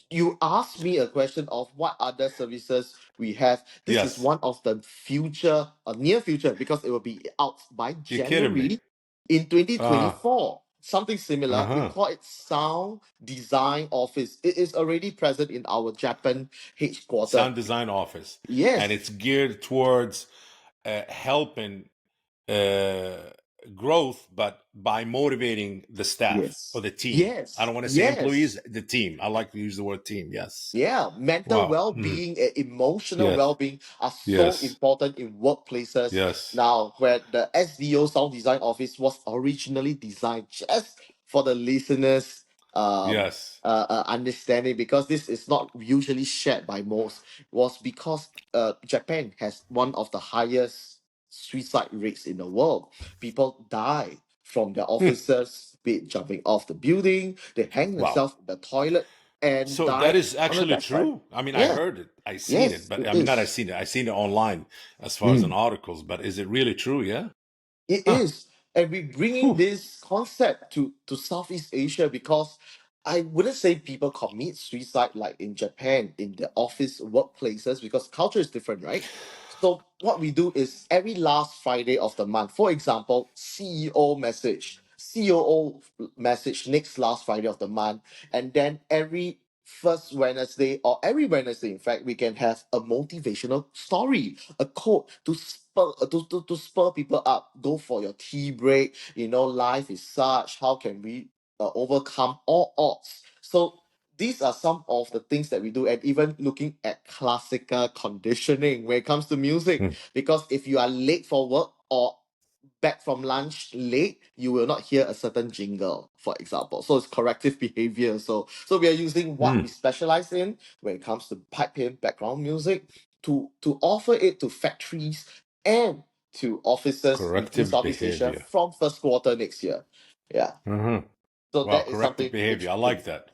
you asked me a question of what other services we have. This is Yes. one of the future, near future, because it will be out by You're kidding me. January in Uh, 2024. Something similar. We uh-huh. call it Sound Design Office. It is already present in our Japan headquarters. Sound design office. And Yes, it's geared towards helping uh, growth, but by motivating the staff or yes, the team. I yes, don't want to say yes. employees, the team. I like to use the word team. Yes. Yeah, mental Wow. Mm. well-being and emotional Yes. well-being are so Yes. important in workplaces. Yes. Now, where the SDO Sound Design Office was originally designed just for the listeners' Yes. understanding, because this is not usually shared by most, was because Japan has one of the highest suicide rates in the world. People die from their Hmm. offices, be it jumping off the building, they hang Wow. themselves in the toilet and So die that is on the actually backside. true. I mean, I Yeah, heard it, I seen it, yes, but it I mean, not I is. seen it. I seen it online as far as in Mm. articles. But is it really true? Yeah. It Huh. is. And we're bringing Whew. this concept to Southeast Asia because I wouldn't say people commit suicide like in Japan, in the office workplaces, because culture is different, right? So what we do is every last Friday of the month, for example, CEO message, COO message next last Friday of the month, and then every first Wednesday or every Wednesday, in fact, we can have a motivational story, a quote to spur to spur people up. Go for your tea break. Life is such. How can we overcome all odds? So these are some of the things that we do, and even looking at classical conditioning when it comes to music. Hmm. Because if you are late for work or back from lunch late, you will not hear a certain jingle, for example. So it's corrective behavior. So we are using what we Hmm. specialize in when it comes to pipe in background music to offer it to factories and to offices within Corrective Southeast Asia behavior. from first quarter next year. Yeah. Mm-hmm. So Wow. that is Corrective something behavior. which I we can like do. that.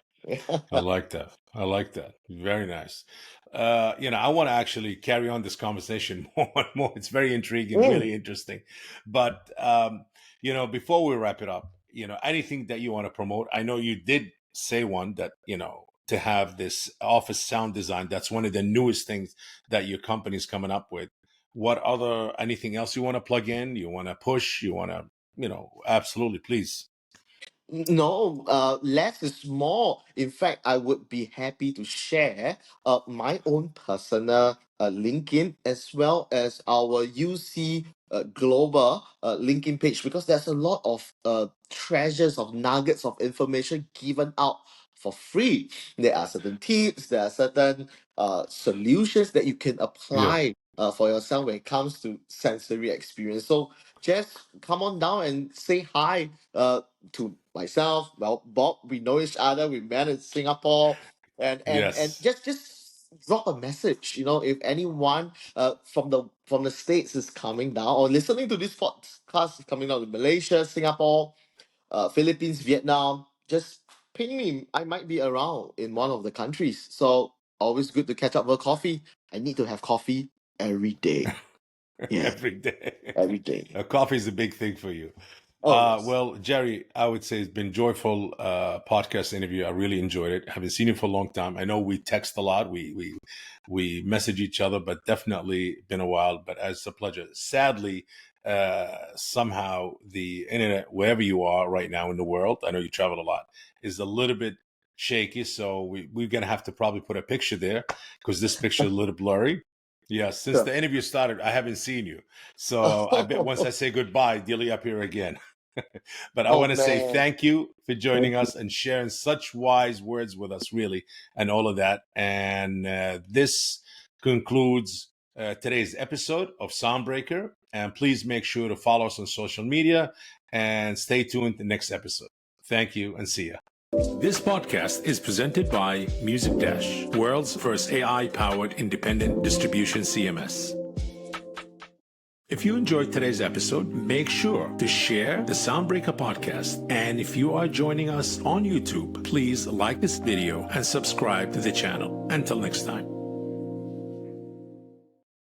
I like that. I like that. Very nice. I want to actually carry on this conversation more and more. It's very intriguing, Mm. really interesting. But before we wrap it up, anything that you want to promote? I know you did say one that, to have this office sound design. That's one of the newest things that your company's coming up with. Anything else you want to plug in? You want to push? You want to, absolutely, please. No, less is more. In fact, I would be happy to share my own personal LinkedIn as well as our UC Global LinkedIn page, because there's a lot of treasures of nuggets of information given out for free. There are certain tips, there are certain solutions that you can Yeah. apply for yourself when it comes to sensory experience. So just come on down and say hi to myself. Well, Bob, we know each other. We met in Singapore, and Yes. just drop a message. If anyone from the states is coming down or listening to this podcast is coming down to Malaysia, Singapore, Philippines, Vietnam, just ping me. I might be around in one of the countries. So always good to catch up over coffee. I need to have coffee every day. Yeah, Every day. every day. Coffee is a big thing for you. Oh yes. Well, Jerry, I would say it's been joyful podcast interview. I really enjoyed it. I haven't seen you for a long time. I know we text a lot. We message each other, but definitely been a while. But it's a pleasure. Sadly, somehow the internet, wherever you are right now in the world, I know you travel a lot, is a little bit shaky. So we're gonna have to probably put a picture there because this picture is a little blurry. Yeah, since Sure. the interview started, I haven't seen you. So I bet once I say goodbye, Dilly up here again. But I Oh want to say man. thank you for joining Thank you. us and sharing such wise words with us, really, and all of that. And this concludes today's episode of Soundbreaker. And please make sure to follow us on social media and stay tuned to the next episode. Thank you and see ya. This podcast is presented by Music Dash, world's first AI-powered independent distribution CMS. If you enjoyed today's episode, make sure to share the Soundbreaker podcast. And if you are joining us on YouTube, please like this video and subscribe to the channel. Until next time.